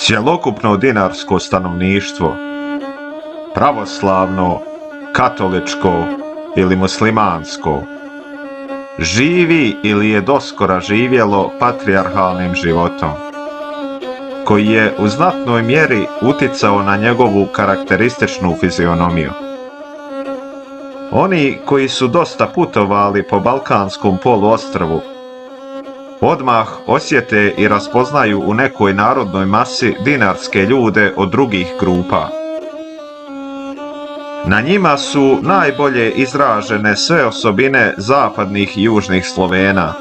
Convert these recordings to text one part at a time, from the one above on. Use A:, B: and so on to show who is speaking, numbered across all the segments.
A: Cjelokupno dinarsko stanovništvo, pravoslavno, katoličko ili muslimansko, živi ili je doskora živjelo patrijarhalnim životom, koji je u znatnoj mjeri uticao na njegovu karakterističnu fizionomiju. Oni koji su dosta putovali po Balkanskom poluostrvu odmah osjete i raspoznaju u nekoj narodnoj masi dinarske ljude od drugih grupa. Na njima su najbolje izražene sve osobine zapadnih i južnih Slovena.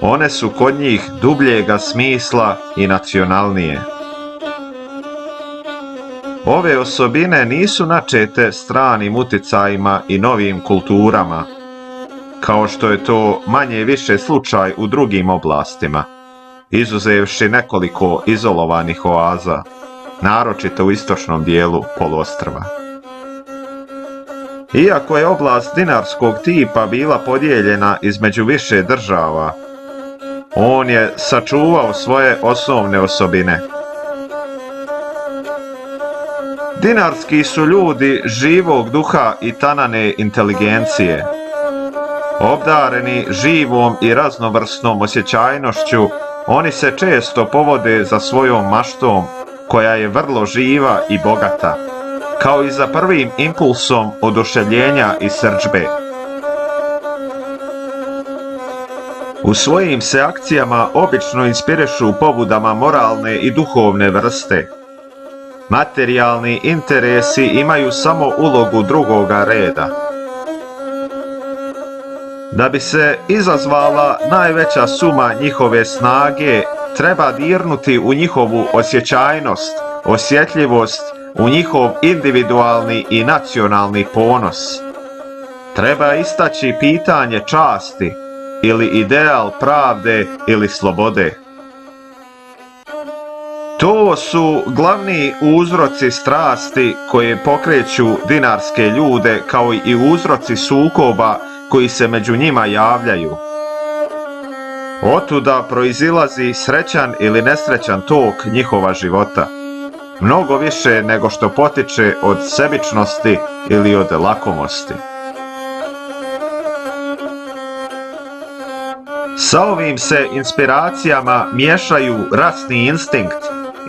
A: One su kod njih dubljega smisla i nacionalnije. Ove osobine nisu načete stranim uticajima i novim kulturama, kao što je to manje više slučaj u drugim oblastima, izuzevši nekoliko izolovanih oaza, naročito u istočnom dijelu poluostrva. Iako je oblast dinarskog tipa bila podijeljena između više država, on je sačuvao svoje osnovne osobine. Dinarski su ljudi živog duha i tanane inteligencije, obdareni živom i raznovrsnom osjećajnošću. Oni se često povode za svojom maštom, koja je vrlo živa i bogata, kao i za prvim impulsom oduševljenja i srdžbe. U svojim se akcijama obično inspirišu pobudama moralne i duhovne vrste. Materijalni interesi imaju samo ulogu drugoga reda. Da bi se izazvala najveća suma njihove snage, treba dirnuti u njihovu osjećajnost, osjetljivost, u njihov individualni i nacionalni ponos. Treba istaći pitanje časti ili ideal pravde ili slobode. To su glavni uzroci strasti koje pokreću dinarske ljude, kao i uzroci sukoba koji se među njima javljaju. Otuda proizilazi srećan ili nesrećan tok njihova života, mnogo više nego što potiče od sebičnosti ili od lakomosti. Sa ovim se inspiracijama miješaju rasni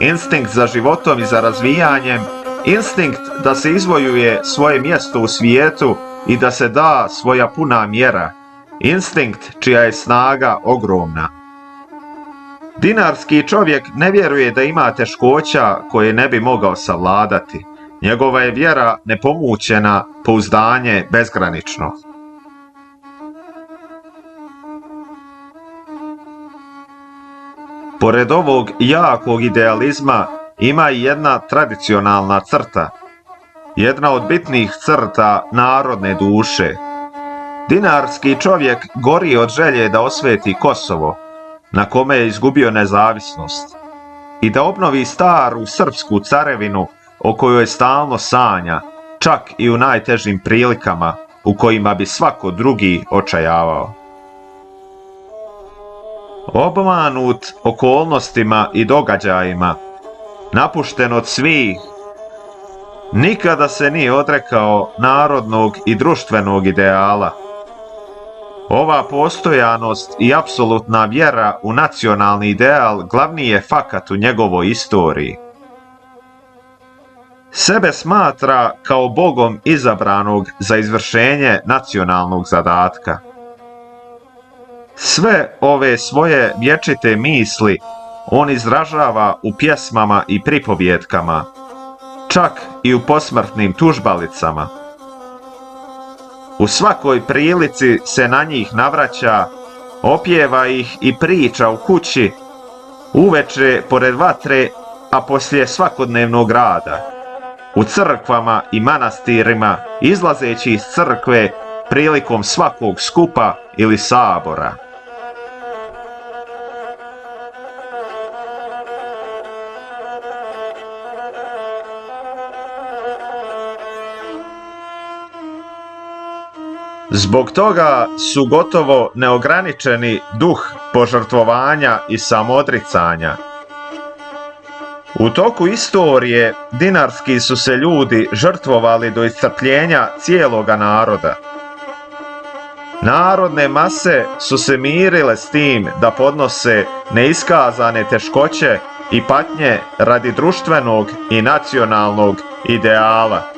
A: instinkt za životom i za razvijanjem, instinkt da se izvojuje svoje mjesto u svijetu i da se da svoja puna mjera, instinkt čija je snaga ogromna. Dinarski čovjek ne vjeruje da ima teškoća koje ne bi mogao savladati. Njegova je vjera nepomućena, pouzdanje bezgranično. Pored ovog jakog idealizma ima i jedna tradicionalna crta, jedna od bitnih crta narodne duše. Dinarski čovjek gori od želje da osveti Kosovo, na kome je izgubio nezavisnost, i da obnovi staru srpsku carevinu o kojoj stalno sanja, čak i u najtežim prilikama u kojima bi svako drugi očajavao. Obmanut okolnostima i događajima, napušten od svih, nikada se nije odrekao narodnog i društvenog ideala. Ova postojanost i apsolutna vjera u nacionalni ideal glavni je fakat u njegovoj istoriji. Sebe smatra kao Bogom izabranog za izvršenje nacionalnog zadatka. Sve ove svoje vječite misli on izražava u pjesmama i pripovjetkama, čak i u posmrtnim tužbalicama. U svakoj prilici se na njih navraća, opjeva ih i priča u kući, uveče pored vatre, a poslije svakodnevnog rada, u crkvama i manastirima, izlazeći iz crkve prilikom svakog skupa ili sabora. Zbog toga su gotovo neograničeni duh požrtvovanja i samoodricanja. U toku istorije dinarski su se ljudi žrtvovali do iscrpljenja cijeloga naroda. Narodne mase su se mirile s tim da podnose neiskazane teškoće i patnje radi društvenog i nacionalnog ideala.